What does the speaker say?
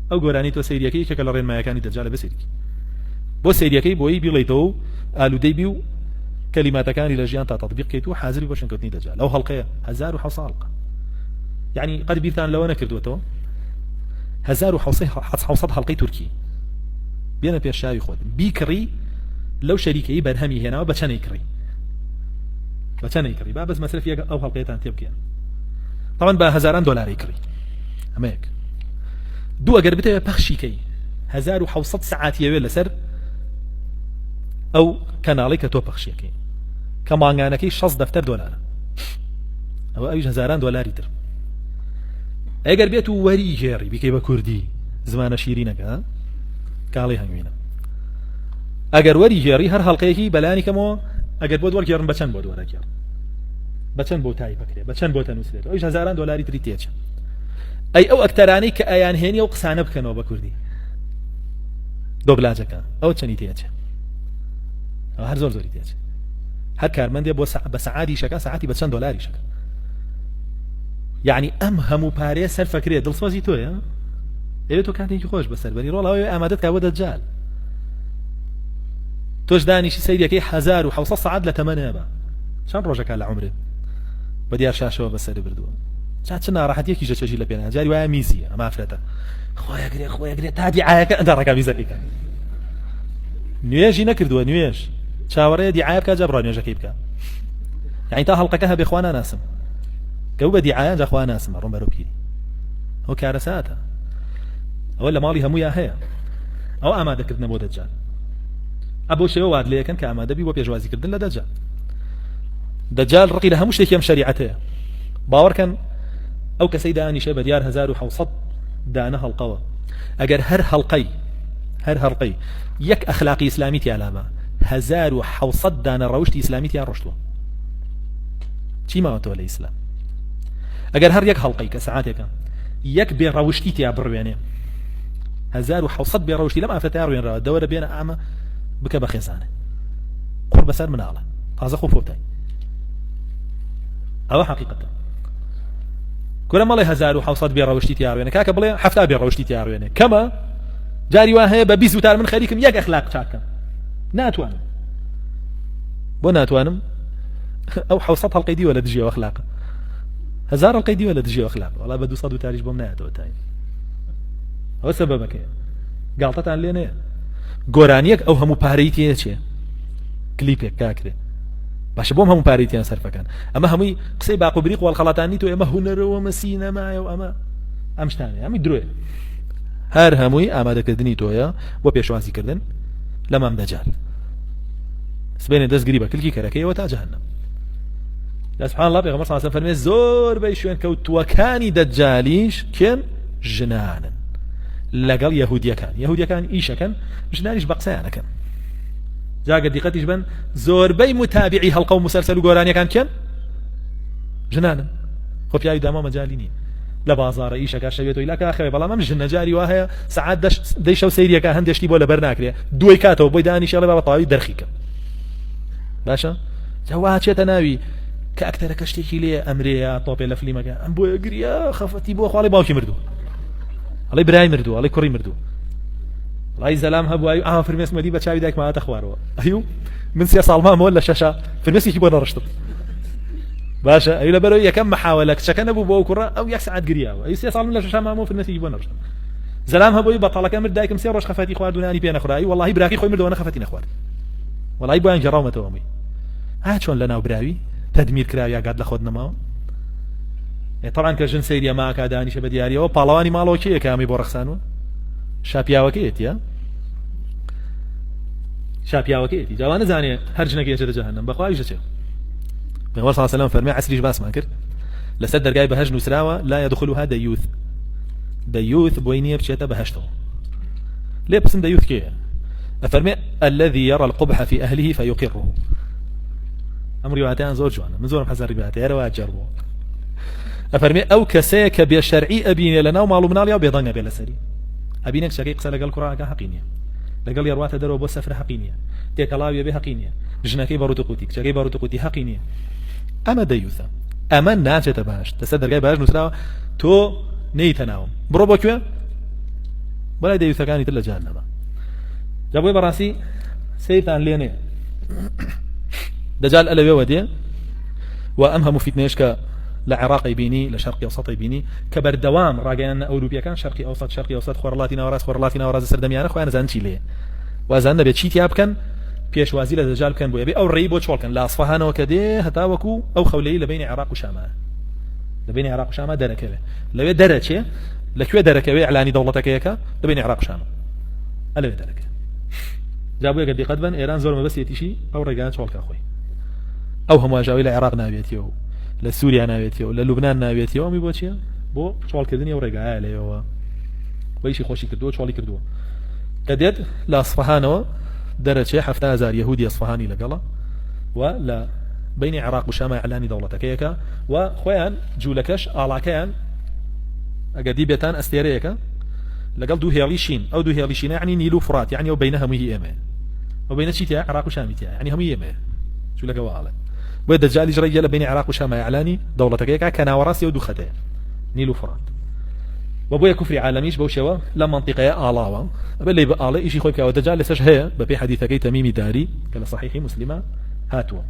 ئەو گۆرانی تۆ سەیریەکەی کە لە ڕێنمایەکانی دەجالە بەسێریکی بۆ سەیریەکەی بۆی بیڵێیتەوە ئالوودەی بی و کەلیماتەکانی لە ژیان تا تەطبیق بکەیت و حاضری بۆ شنکەوتنی دەجال ئەو هەڵقەیە 1700 حەڵقە یعنی قەت بیرتان لەوە نەکردوێتەوە 1700 حەڵقەی تورکی بێنە پێش شاوی خۆت بیکڕی لەو شەریکەی بەرهەمی هێناوە بە چەندەی کڕی با بەس مەسرفی ئەو هەڵقەیەتان تێ بکەن طبعا بە هەزاران دۆلاری کڕی ئەمەیەک دوو ئەگەر بتەوێ پەخشیکەی 1700 سعاتیەوێ لەسەر ئەو کەناڵی کە تۆ پەخشیەکەی کە مانگانەکەی 60 دەفتەر دۆلارە ئەوە ئەویش هەزاران دۆلاری تر ئەگەر بێت و وەری ژێڕی بیکەی بە کوردی زمانە شیرینەکە کاڵی هەنگوینە ئەگەر وەری ژێڕی هەر هەڵقەیەکی بەلانی کەمەوە ئەگەر بۆ وەرگێڕن بەچەند بۆ وەرەگێڕن بەچەند بۆ تای بکرێ بەچەند بۆ تەنووسێت ئەویش هەزاران دۆلاری تری تێچە ئەی ئەو ئەکتەرانەی کە ئەیان هێنی ئەو قسانە بکەنەوە بە کوردی دۆبلاجەکە ئەو چەندی تێچە ئەو هەر زۆری تێچە هەر کارمەندێ بۆ بە سەعاتی شەکە سەعاتی بە چەند دۆلاری شەکە یعنی ئەم هەموو پارەیە سەرفەکرێ دڵسۆزی تۆیە ئەوێ تۆ کاتێکی خۆش بەسەربەری ڕۆڵەوەی ئامادەت کا بۆ دەجال تۆش دانیشی سەیریەکەی 1700 ساعت لە تەمەنە بە چەند ڕۆژەکە لە عمرت بە دیار شاشەوە بەسەر بردووە چ ناڕەحەتیەکی ژەچەژی لە پێنا جاری وایە میزیە ئەمە ئافرەتە خۆیەگرێ تا دیعایەکە ئەندەڕەکە میزەکەیکە نوێژی نەکردووە نوێژ چاوەڕێ دیعایە بکە جا بڕۆ نوێژەکەی بکە یعنی تا هەڵقەکە هەبێ خوا ناناسم کەو بە دیعایە جا خوا ناسم ڕۆم بەرەو پیری ئەو کارە ساتە ئەوە لە ماڵی هەموویان هەیە ئەو ئامادەکردنە بۆ دەجال ئەبۆ شێوە واد لەیەکەن کە ئامادەبی بۆ پێشوازیکردن لە دەجال ڕقی لە هەموو شتێکی ئەم شەریعەتەیە باوەڕکەن ئەو کەسەی دانیشە بە دیار 1700 دانە هەڵقەوە ئەگەر هەر هەڵقەی یەک ئەخلاقی ئیسلامی تیالامە 1700 دانە ڕەوشتی ئیسلامی تیان ڕۆشتووە چی ماوەتەوە لە ئیسلام ئەگەر هەر یەک هەڵقەی کە سەعاتێکە یەک بێ ڕەوشتی تیا بڕوێنێ 1700 بێ ڕەوشتی لەم ئافرەتە ڕوێنراوە دەوەرە بێنە ئامە بکە بە خێزانە قوڕ بەسەر مناڵە تازە خۆ فۆتای ئەوە حقیقەتە کورە مەڵێ 1700 بێ ڕەوشتی تیاڕوێنێ کاکە بڵێ 70 بێ ڕەوشتی تیاڕوێنێ کەمە جاری وا هەیە بە 20 وتار من خەریکم یەک ئەخلاق چاکەم ناتوانم بۆ ناتوانم ئەو 700 هەڵقەی دیوە لە دژیەوە ئەخلاقە 1000 هەڵقەی دیوە لە دژیەوە ئەخلاقە وەڵا بە 200 وتاریش بۆم نایەتەوە تایم ئەوە سەبەبەکەیە گاڵتەتان لێ نەیە گۆرانیەک ئەو هەموو پارەی تێ چێ کلیپێک کاکرێ باشە بۆم هەموو پارەیتیان سەرفەکان ئەمە هەمووی قسەی باقوبری قوڵخەڵاتانی تۆ ئێمە هونەرەوە مەسینەمایە و ئەم شتانێ ئەمی درۆێ هەر هەمووی ئامادەکردنی تۆیە بۆ پێشوازیکردن لە مام دەجال سبێنێ دەستگیری بە کلکی کەرەکەیەوە تا جەهەنەم لا سبحان الله پێغەمبەر صلی الله علیه و سلم فەرمێ زۆر بەی شوێن کەوتووەکانی دەجالیش کێن ژنانن لەگەڵ یەهودیەکان ئیشەکەن ژنانیش بە قسەیانەکەن جاگە دیقەتیش بن زۆربەی متابعی هەڵقە و مسەلسەل و گۆرانیەکان کێن ژنانن خۆ پیاوی داما مەجالی نییە لە بازاڕە ئیشەکە شەوێتەوەی لاکە خەوێ بەڵام ئەم ژنە جاری وا هەیە سەعات دەی شەو سەیریەکە هەندێشتی بۆ لەبەر ناکرێ دوای کاتەوە بۆی دانیشێڵێ با بەتەواوی دەرخیکە باشە جاوا چێتە ناوی کە ئەکتەرەکە شتێکی لێ ئەمرەیە تۆپێ لە فلیمەکە ئەم بۆیە گریا خەفەتی بۆ خواڵی باوکی مردوو ئەڵێ برای مردوو ئەڵێ کوڕی مردوو ڕای زەلام هەبووە ئاوا فرمێس مەدی بە چاوی دایک ماوەتە خوارەوە ئەیوو من 3 ساڵ مامەوە لە شەشە فرمێسێکی بۆ نەڕشتم باشە ئەی لەبەرەوەی یەکەم مەحاولە کچەکە نەبوو بۆ کوڕە ئەو 1 ساعت گریاوە ئەی 3 ساڵ من لە شەشە مامەوە فرمێسێکی بۆ نەڕشتم زەلام هەبووی بەتاڵەکە مرد دایکم 3 ڕۆژ خەفەتی خوارد و نانی پێ نەخورایی وەڵاهی براکی خۆی مردەوە نەخەفەتی نەخوارد وەڵاهی بۆیان گەڕاومەتەوە ئەمەی چۆن لەناو براوی تەدمیر کراوی ئاگات لە خۆت نەماوە طبعا کە ژن سەیریە ماکە دانیشە بە دیاریەوە پاڵەوانی ماڵەوە کێیە کە ئەمی بۆ ڕەخسانوە شاپیاوەکەیەتیە شاپیاوەکەیەتی جاوان نزانێ هەر ژنەکە ئەچێتە جەهەنەم بەخوای ژەچێ پێغەمبەر صلی الله علیه و سلم فەرمێ عەسریش باسمان کرد لەسەر دەرگای بەهەشت نووسراوە لا يدخلها دەیوث بۆی نییە بچێتە بەهەشتەوە لێ پرسن دەیوث کێیە ئەفەرمێ الذي يرى القبح في أهله فيقره ئەم ڕیواتیان زۆر جوانە من زۆرم حەزان ڕیواتە یارەوە جەڕبووە ئەفەرمێ ئەو کەسەیە کە بێشەرعی ئەبینێ لەناو ماڵ و مناڵیا و بێدەنگە بێ لەسەری ئەبینێ کچەکەی قسە لەگەڵ کوڕەکە حەقی نییە لەگەڵ یاڕواتە دەرەوە بۆ سەفر حەقی نییە تێکەڵاویە بێ حەقی نییە ژنەکەی بەڕوت و قوتی کچەکەی بەڕوت و قوتی حەقی نییە ئەمە دەیوثە ئەمە ناچێتە بەهەشت لەسەر دەرگای بەهەشت نووسراوە تۆ نەیتە ناوم بڕۆ بۆ کوێ ولا دەیوتەکانی تر لە جەهەنەمە. جا بۆی بەڕاستی سەیرتان لێ نێ دەجال ئەلەوێوە دێ و ئەم هەموو فیتنەیەش کە لە عێراقی بینی لە شەرقی ئەوسەطی بینی کە بەردەوام ڕاگەیان ئەوروپیەکان شەرقی ئەوسەط خۆرهڵاتی ناوەڕاست سەردەمیانە خۆیان نەزانن چی لێ وازان دەبێت چیتیا بکەن پێشوازی لە دەجال بکەن بۆ ئەو ڕێی بۆ چۆڵکەن لە ئەسفەهانەوە کە دێ هەتا وەکو ئەو خەولەی لە بینی عێراق و شامە لە بینی عێراق و شامە دەرەکەوێ لەوێ دەرەچێ لەکوێ دەرەکەوێ ئەعلانی دەوڵەتەکەیەکە لە بینی عێراق و شامە ئەلەوێ دەرەکە. جا بۆ ئەگەر دیقەت بن ئێران زۆر مەبەستێتیشی ئەو ڕێگان چۆڵکە خۆی ئەو هەموو ئاژاوی لە عێراق ناوێتیەوە لە سووریا ناوێتیەوە لە لوبنان ناوێتیەوە ئەمی بۆ چییە بۆ چۆڵکردنی ئەو ڕێگایە لەوە وەیشی خۆشی کردووە چۆڵی کردووە کە دێت لە ئەسفەهانەوە دەرەچێ 7,000 یەهودی ئەسفەهانی لەگەڵە و لە بینی عێراق و شامە ئەعلانی دەوڵەتەکەیەکە و خۆیان جوولەکەش ئاڵاکەیان ئەگەر دی بێتان ئەستێرەیەکە لەگەڵ دوو هێڵی شین ئەو دوو هێڵی شینە یعنی نیل و فرات یعنی ئەو بینە هەمووی ئێمە ئەو بینە چیتە عێراق و شامیتە یعنی هەمووی ئێمە جوولەکەوە ئاڵێ بۆ دەجالی ڕێگە لە بینی عێراق و شامە ئەعلانی دەوڵەتەکەیەکە کە ناوەڕاستی ئەو دوو خەتەیە نیل و فرات و بۆیە کوفری عالمیش بەو شێوە لە منطقەیە ئاڵاوە ئەبێ لێ بە ئاڵێ ئیشی خۆی بکەوە دەجال لەسەر هەیە بە پێی حەدیثەکەی تەمیمی داری کە لە صحیحی مسلمە هاتووە